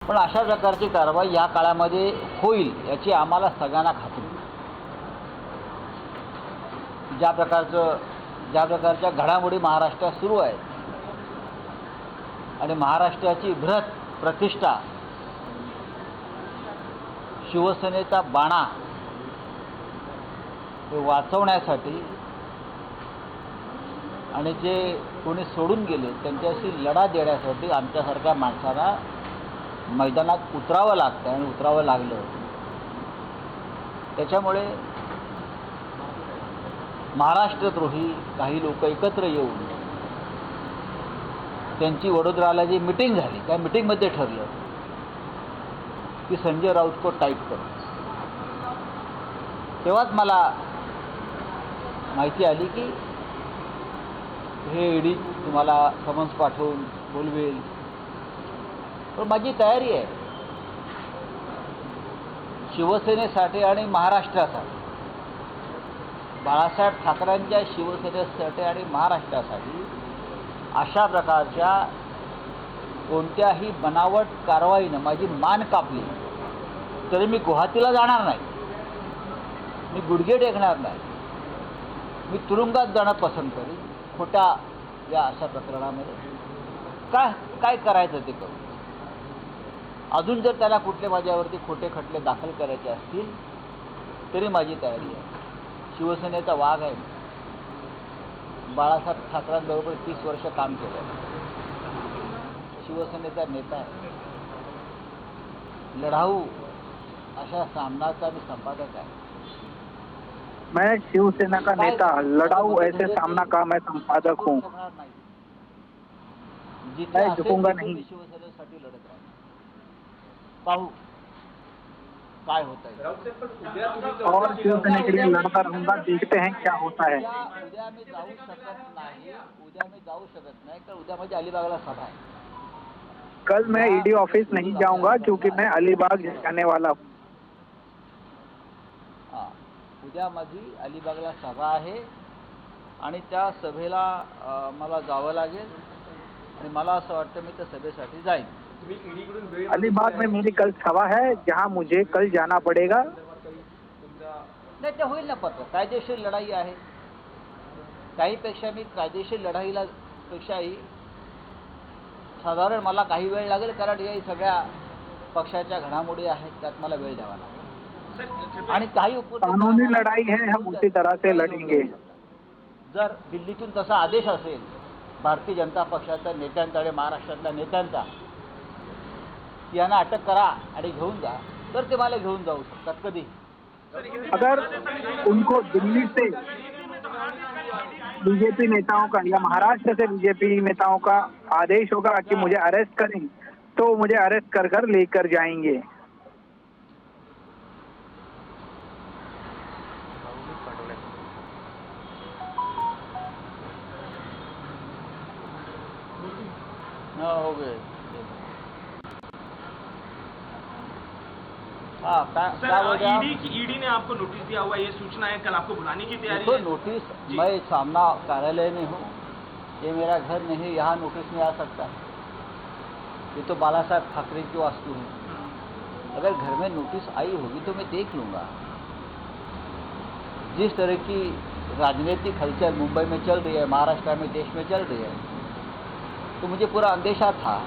पण अशा प्रकारची कारवाई या काळामध्ये होईल याची आम्हाला सगळ्यांना खात्री. ज्या प्रकारच्या घडामोडी महाराष्ट्रात सुरू आहेत आणि महाराष्ट्राची बृहत प्रतिष्ठा शिवसेनेचा बाणा हे वाचवण्यासाठी आणि जे कोणी सोडून गेले त्यांच्याशी लढा देण्यासाठी आमच्यासारख्या माणसाला मैदानात उतरावं लागतं आणि उतरावं लागलं. त्याच्यामुळे महाराष्ट्रद्रोही काही लोक एकत्र येऊन त्यांची वडोदराला जी मिटिंग झाली त्या मिटिंगमध्ये ठरलं की संजय राऊत को टाईट करो. तेव्हाच मला माहिती आली की हे ईडी तुम्हाला समन्स पाठवून बोलवेल. पण माझी तयारी आहे शिवसेनेसाठी आणि महाराष्ट्रासाठी, बाळासाहेब ठाकरेंच्या शिवसेनेसाठी आणि महाराष्ट्रासाठी अशा प्रकारच्या कोणत्याही बनावट कारवाईनं माझी मान कापली तरी मी गुवाहाटीला जाणार नाही, मी गुडघे टेकणार नाही, मी तुरुंगात जाणं पसंत करीन. खोट्या या अशा प्रकरणामध्ये काय करायचं ते करू. अजून जर त्याला कुठले माझ्यावरती खोटे खटले दाखल करायचे असतील तरी माझी तयारी आहे. शिवसेनेचा वाघ आहे. बाळासाहेब ठाकरेंबरोबर 30 वर्ष काम केलं. शिवसेनेचा नेता आहे. लढाऊ अशा सामनाचा मी संपादक आहे. मैं शिवसेना का नेता, लड़ाऊ ऐसे सामना का मैं संपादक हूँ. मैं झुकूंगा नहीं. शिवसेनेसाठी लढत राहील. पाहू काय होता है. और शिवसेना के लिए लड़ता रहूंगा. देखते हैं क्या होता है. उद्या मी जाऊ शकत नाही तर उद्या माझी अलिबागला सभा आहे. कल मैं ईडी ऑफिस नहीं जाऊंगा क्योंकि मैं अलीबाग जाने वाला हूँ. उद्या माझी अलिबागला सभा आहे आणि त्या सभेला मला जावं लागेल आणि मला असं वाटतं मी त्या सभेसाठी जाईन. अलीबाग में मेरी कल सभा है जहां मुझे कल जाना पड़ेगा. नाही ते होईल ना. पत्र कायदेशीर लढाई आहे. काहीपेक्षा मी कायदेशीर लढाईला पेक्षाही साधारण मला काही वेळ लागेल कारण या सगळ्या पक्षाच्या घडामोडी आहेत त्यात मला वेळ द्यावा लागेल. आणि काही कानूनी लढाई है, हम उसी तरह से लड़ेंगे. जर दिल्लीतून तसा आदेश असेल भारतीय जनता पक्षाच्या नेत्यांचा आणि महाराष्ट्रातल्या नेत्यांचा यांना अटक करा आणि घेऊन जा तर ते मला घेऊन जाऊ शकतात कधी. अगर उनको दिल्ली से बीजेपी नेताओं का या महाराष्ट्र से बीजेपी नेताओं का आदेश होगा कि मुझे अरेस्ट करें तो मुझे अरेस्ट कर लेकर जाएंगे. हो गए. हाँ सर, ईडी ने आपको नोटिस दिया हुआ, ये सूचना है, कल आपको बुलाने की तैयारी है. नोटिस मैं सामना कार्यालय में हूँ, ये मेरा घर नहीं, यहाँ नोटिस में आ सकता है. ये तो बाला साहेब ठाकरे की वास्तु है. अगर घर में नोटिस आई होगी तो मैं देख लूँगा. जिस तरह की राजनीतिक हलचल मुंबई में चल रही है, महाराष्ट्र में, देश में चल रही है, तो मुझे पूरा अंदेशा था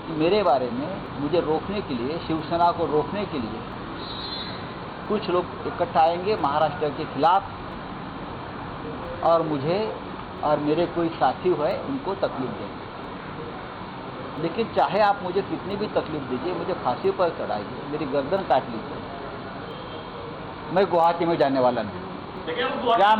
कि मेरे बारे में मुझे रोकने के लिए, शिवसेना को रोकने के लिए कुछ लोग इकट्ठा आएंगे महाराष्ट्र के खिलाफ और मुझे और मेरे कोई साथी हुए उनको तकलीफ देंगे. लेकिन चाहे आप मुझे कितनी भी तकलीफ दीजिए, मुझे फांसी पर चढ़ाइए, मेरी गर्दन काट लीजिए, मैं गुवाहाटी में जाने वाला नहीं. क्या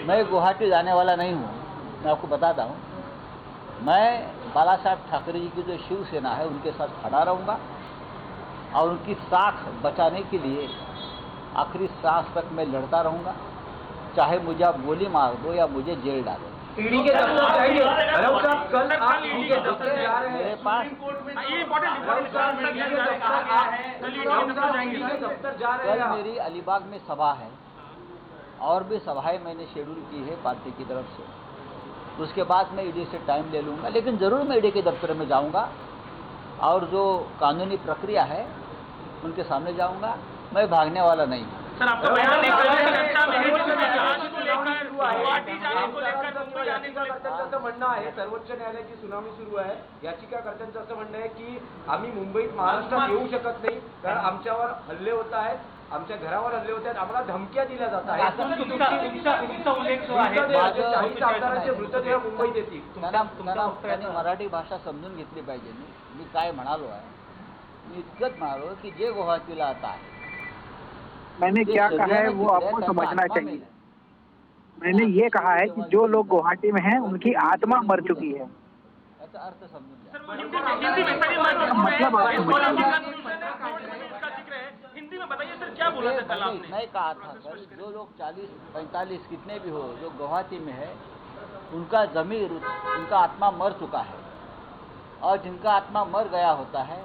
मैं गुवाहाटी जाने वाला नहीं हूँ. मैं आपको बताता हूँ, मैं बाला साहब ठाकरे जी की जो शिवसेना है उनके साथ खड़ा रहूँगा और उनकी साख बचाने के लिए आखिरी सांस तक मैं लड़ता रहूँगा. चाहे मुझे आप गोली मार दो या मुझे जेल डालो. ईडी के दफ्तर जाइए. कल आप ईडी के दफ्तर जा रहे हैं. मेरे पास कल मेरी अलीबाग में सभा है और भी सभाएं मैंने शेड्यूल की है पार्टी की तरफ से. उसके बाद मैं ईडी से टाइम ले लूँगा, लेकिन ज़रूर मैं ईडी के दफ्तर में जाऊँगा और जो कानूनी प्रक्रिया है उनके सामने जाऊँगा। मैं भागने वाला नहीं हूँ। सर, आपका बयान एक चर्चा में है जिसमें आज को लेकर गुवाहाटी जाने को लेकर मुंबई जाने को लेकर याचिकाकर्त्यांचं म्हणणं आहे, सर्वोच्च न्यायालयाची सुनावणी सुरू आहे, याचिकाकर्त्यांचं असं म्हणणं आहे की आम्ही मुंबईत महाराष्ट्रात येऊ शकत नाही कारण आमच्यावर हल्ले होत आहेत, आमच्या घरावर हल्ले होत आहेत, आम्हाला धमक्या दिल्या जात आहेत, तुमचा उल्लेख जो आहे 40 आमदारांचे मृतदेह मुंबईत येतील. त्यांनी मराठी भाषा समजून घेतली पाहिजे. मी काय म्हणालो आहे, मी इतकंच म्हणालो की जे गुवाहाटीला आता आहे, मैंने क्या कहा है वो आपको समझना चाहिए। मैंने ये कहा है कि जो लोग गुवाहाटी में हैं उनकी आत्मा मर चुकी है। याचा अर्थ समजून घ्या. मतलब हिंदी में बताइए सर, क्या बोला था कल आपने? नहीं कहा था सर, जो लोग 40-45 कितने भी हो जो गुवाहाटी में है उनका ज़मीर, उनका आत्मा मर चुका है, और जिनका आत्मा मर गया होता है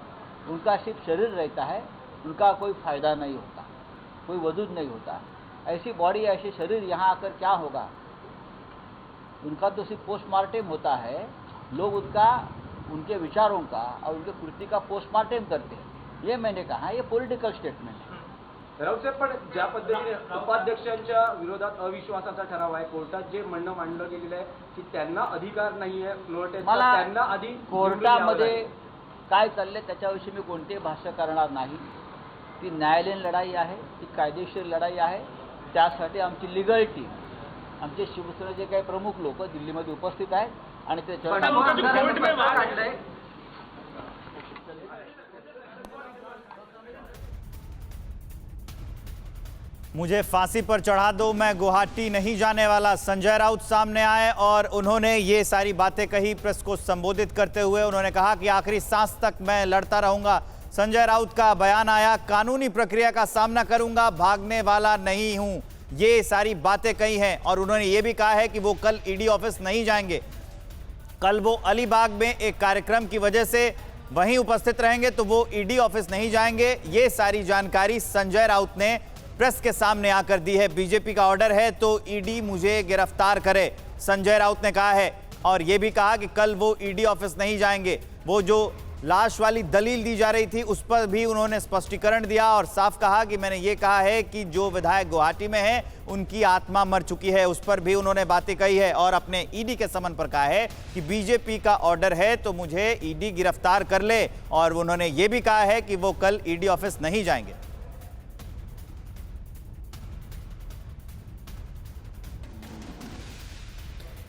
उनका सिर्फ शरीर रहता है, उनका कोई फ़ायदा नहीं होता, कोई वजूद नहीं होता। ऐसी बॉडी, ऐसे शरीर यहाँ आकर क्या होगा? उनका तो सिर्फ पोस्टमार्टम होता है। लोग उनके विचारों का और उनके कृति का पोस्टमार्टम करते हैं। ये मैंने कहा, ये पॉलिटिकल स्टेटमेंट है। राऊत साहेब, पण ज्या पद्धतीने उपाध्यक्षांच्या विरोधात अविश्वासाचा ठराव आहे, कोर्टात जे म्हणणं मांडलं गेलेलं आहे की त्यांना अधिकार नाही आहे फ्लोअर टेस्टचा, मला त्यांना आधी कोर्टामध्ये काय चालले त्याच्याविषयी मी कोणतेही भाष्य करणार नाही. ती न्यायालयीन लढाई आहे, ती कायदेशीर लढाई आहे. त्यासाठी आमची लिगल टीम, आमचे शिवसेनेचे काही प्रमुख लोक दिल्लीमध्ये उपस्थित आहेत आणि त्याच्यावर मुझे फांसी पर चढ़ा दो, मैं गुवाहाटी नहीं जाने वाला, संजय राउत सामने आए और उन्होंने ये सारी बातें कही। प्रेस को संबोधित करते हुए उन्होंने कहा कि आखिरी सांस तक मैं लड़ता रहूंगा। संजय राउत का बयान आया, कानूनी प्रक्रिया का सामना करूंगा, भागने वाला नहीं हूं, ये सारी बातें कही हैं। और उन्होंने ये भी कहा है कि वो कल ईडी ऑफिस नहीं जाएंगे, कल वो अलीबाग में एक कार्यक्रम की वजह से वहीं उपस्थित रहेंगे, तो वो ईडी ऑफिस नहीं जाएंगे। ये सारी जानकारी संजय राउत ने प्रेस के सामने आकर दी है। बीजेपी का ऑर्डर है तो ईडी मुझे गिरफ्तार करे, संजय राउत ने कहा है। और यह भी कहा कि कल वो ईडी ऑफिस नहीं जाएंगे। वो जो लाश वाली दलील दी जा रही थी उस पर भी उन्होंने स्पष्टीकरण दिया और साफ कहा कि मैंने ये कहा है कि जो विधायक गुवाहाटी में है उनकी आत्मा मर चुकी है, उस पर भी उन्होंने बातें कही है। और अपने ईडी के समन पर कहा है कि बीजेपी का ऑर्डर है तो मुझे ईडी गिरफ्तार कर ले। और उन्होंने ये भी कहा है कि वो कल ईडी ऑफिस नहीं जाएंगे।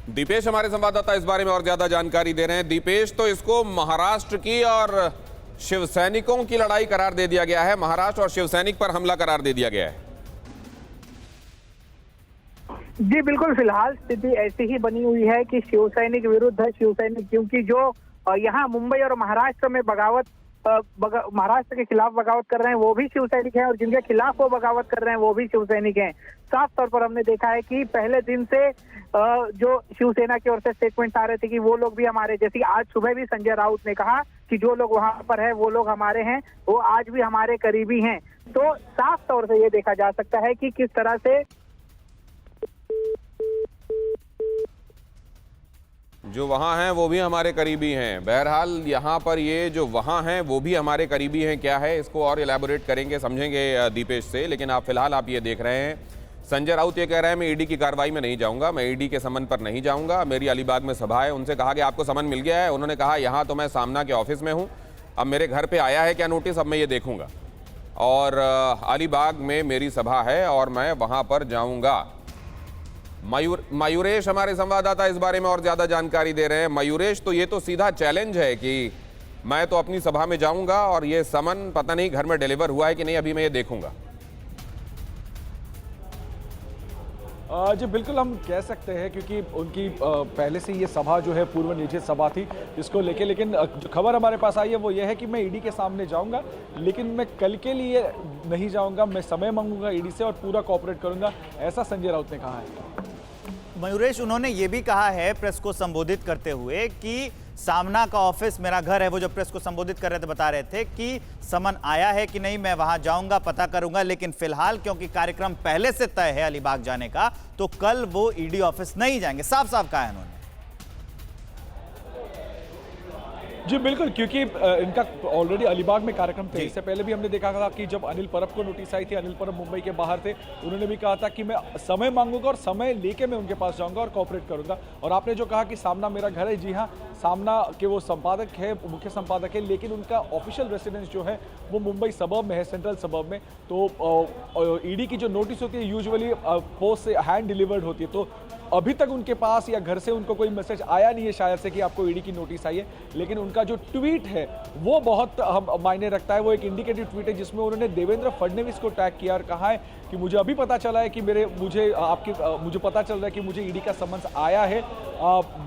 दीपेश हमारे संवाददाता इस बारे में और ज्यादा जानकारी दे रहे हैं। दीपेश, तो इसको महाराष्ट्र की और शिव सैनिकों की लड़ाई करार दे दिया गया है, महाराष्ट्र और शिव सैनिक पर हमला करार दे दिया गया है। जी बिल्कुल, फिलहाल स्थिति ऐसी ही बनी हुई है कि शिवसैनिक विरुद्ध है शिवसैनिक, क्योंकि जो यहाँ मुंबई और महाराष्ट्र में महाराष्ट्र के खिलाफ बगावत कर रहे हैं वो भी शिवसैनिक हैं और जिनके खिलाफ वो बगावत कर रहे हैं वो भी शिवसैनिक हैं। साफ तौर पर हमने देखा है कि पहले दिन से जो शिवसेना की ओर से स्टेटमेंट आ रहे थे कि वो लोग भी हमारे, जैसे आज सुबह भी संजय राउत ने कहा कि जो लोग वहां पर है वो लोग हमारे हैं, वो आज भी हमारे करीबी हैं। तो साफ तौर से ये देखा जा सकता है कि किस तरह से जो वहां हैं वो भी हमारे करीबी हैं। बहरहाल यहाँ पर ये जो वहां हैं वो भी हमारे करीबी हैं, क्या है इसको और इलैबोरेट करेंगे, समझेंगे दीपेश से। लेकिन आप फिलहाल आप ये देख रहे हैं, संजय राउत ये कह रहे हैं मैं ईडी की कार्रवाई में नहीं जाऊंगा, मैं ईडी के समन पर नहीं जाऊंगा, मेरी अलीबाग में सभा है। उनसे कहा कि आपको समन मिल गया है, उन्होंने कहा यहाँ तो मैं सामना के ऑफिस में हूँ, अब मेरे घर पे आया है क्या नोटिस, अब मैं ये देखूंगा। और अलीबाग में मेरी सभा है और मैं वहां पर जाऊंगा। मयूरेश हमारे संवाददाता इस बारे में और ज्यादा जानकारी दे रहे हैं। मयूरेश, तो ये तो सीधा चैलेंज है कि मैं तो अपनी सभा में जाऊंगा और ये समन पता नहीं घर में डिलीवर हुआ है कि नहीं, अभी मैं ये देखूंगा। जी बिल्कुल, हम कह सकते हैं क्योंकि उनकी पहले से ये सभा जो है पूर्व निश्चित सभा थी इसको लेके। लेकिन जो खबर हमारे पास आई है वो ये है कि मैं ईडी के सामने जाऊंगा, लेकिन मैं कल के लिए नहीं जाऊंगा, मैं समय मांगूंगा ईडी से और पूरा कोऑपरेट करूंगा, ऐसा संजय राउत ने कहा है। मयूरेश, उन्होंने ये भी कहा है प्रेस को संबोधित करते हुए कि सामना का ऑफिस मेरा घर है। वो जब प्रेस को संबोधित कर रहे थे बता रहे थे कि समन आया है कि नहीं, मैं वहां जाऊंगा, पता करूंगा, लेकिन फिलहाल क्योंकि कार्यक्रम पहले से तय है अलीबाग जाने का, तो कल वो ईडी ऑफिस नहीं जाएंगे। साफ साफ कहा है उन्होंने। जी बिल्कुल, क्योंकि इनका ऑलरेडी अलीबाग में कार्यक्रम थे। इससे पहले भी हमने देखा था कि जब अनिल परब को नोटिस आई थी, अनिल परब मुंबई के बाहर थे, उन्होंने भी कहा था कि मैं समय मांगूंगा और समय लेके मैं उनके पास जाऊंगा और कोऑपरेट करूंगा। और आपने जो कहा कि सामना मेरा घर है, जी हाँ, सामना के वो संपादक है, मुख्य संपादक है, लेकिन उनका ऑफिशियल रेसिडेंस जो है वो मुंबई सबर्ब में है, सेंट्रल सबर्ब में। तो ईडी की जो नोटिस होती है यूजुअली पोस्ट से हैंड डिलीवर्ड होती है, तो अभी तक उनके पास या घर से उनको कोई मैसेज आया नहीं है शायद से कि आपको ईडी की नोटिस आई है। लेकिन उनका जो ट्वीट है वो बहुत मायने रखता है। वो एक इंडिकेटिव ट्वीट है जिसमें उन्होंने देवेंद्र फडणवीस को टैग किया और कहा है कि मुझे अभी पता चला है कि मुझे पता चल रहा है कि मुझे ईडी का समन्स आया है,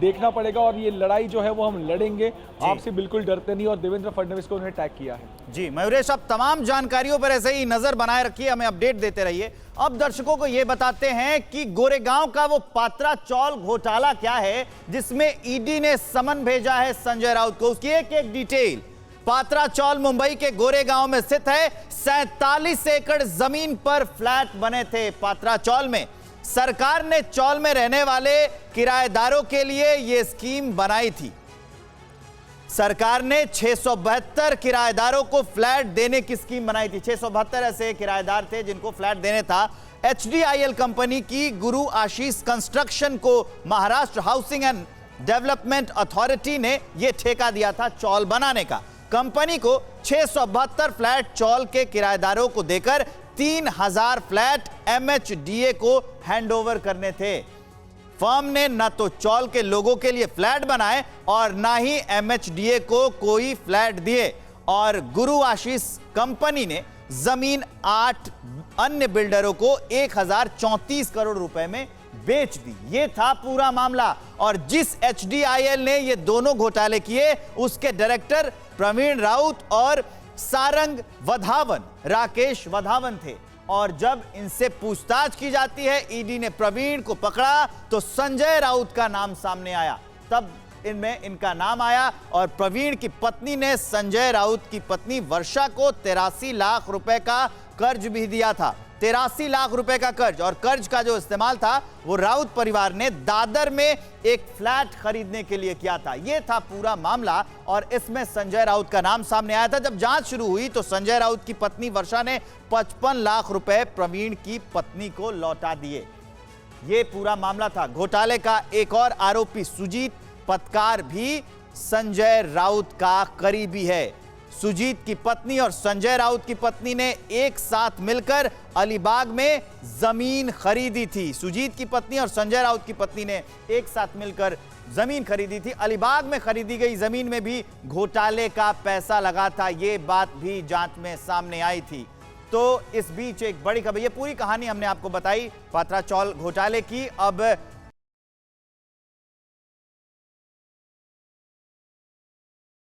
देखना पड़ेगा और ये लड़ाई जो है वो हम लड़ेंगे, आपसे बिल्कुल डरते नहीं। और देवेंद्र फडणवीस को उन्होंने टैग किया है। जी मयूरेश, अब तमाम जानकारियों पर ऐसे ही नजर बनाए रखिए, हमें अपडेट देते रहिए। अब दर्शकों को यह बताते हैं कि गोरेगांव का वो पात्रा चौल घोटाला क्या है जिसमें ईडी ने समन भेजा है संजय राउत को, उसकी एक एक डिटेल। पात्रा चौल मुंबई के गोरेगांव में स्थित है। 47 एकड़ जमीन पर फ्लैट बने थे पात्रा चौल में। सरकार ने चौल में रहने वाले किराएदारों के लिए यह स्कीम बनाई थी। सरकार ने 672 किराएदारों को फ्लैट देने की स्कीम बनाई थी। 672 ऐसे किराएदार थे जिनको फ्लैट देने था। HDIL कंपनी की गुरु आशीष कंस्ट्रक्शन को Maharashtra housing and development authority ने यह ठेका दिया था चौल बनाने का। कंपनी को 672 फ्लैट चौल के किराएदारों को देकर 3000 फ्लैट MHDA को हैंडओवर करने थे। फर्म ने न तो चौल के लोगों के लिए फ्लैट बनाए और ना ही MHDA को कोई फ्लैट दिए। और गुरु आशीष कंपनी ने जमीन 8 अन्य बिल्डरों को 1034 करोड़ रुपए में बेच दी। यह था पूरा मामला। और जिस HDIL ने ये दोनों घोटाले किए उसके डायरेक्टर प्रवीण राउत और सारंग वधावन, राकेश वधावन थे। और जब इनसे पूछताछ की जाती है, ईडी ने प्रवीण को पकड़ा तो संजय राउत का नाम सामने आया। तब इनमें इनका नाम आया और प्रवीण की पत्नी ने संजय राउत की पत्नी वर्षा को 83 लाख रुपए का कर्ज भी दिया था। 83 लाख रुपए का कर्ज, और कर्ज का जो इस्तेमाल था वो राउत परिवार ने दादर में एक फ्लैट खरीदने के लिए किया था। यह था पूरा मामला और इसमें संजय राउत का नाम सामने आया था। जब जांच शुरू हुई तो संजय राउत की पत्नी वर्षा ने 55 लाख रुपए प्रवीण की पत्नी को लौटा दिए। यह पूरा मामला था। घोटाले का एक और आरोपी सुजीत पटकार भी संजय राउत का करीबी है। सुजीत की पत्नी और संजय राउत की पत्नी ने एक साथ मिलकर अलीबाग में जमीन खरीदी थी। सुजीत की पत्नी और संजय राउत की पत्नी ने एक साथ मिलकर जमीन खरीदी थी। अलीबाग में खरीदी गई जमीन में भी घोटाले का पैसा लगा था। यह बात भी जांच में सामने आई थी। तो इस बीच एक बड़ी खबर, ये पूरी कहानी हमने आपको बताई पात्रा चौल घोटाले की। अब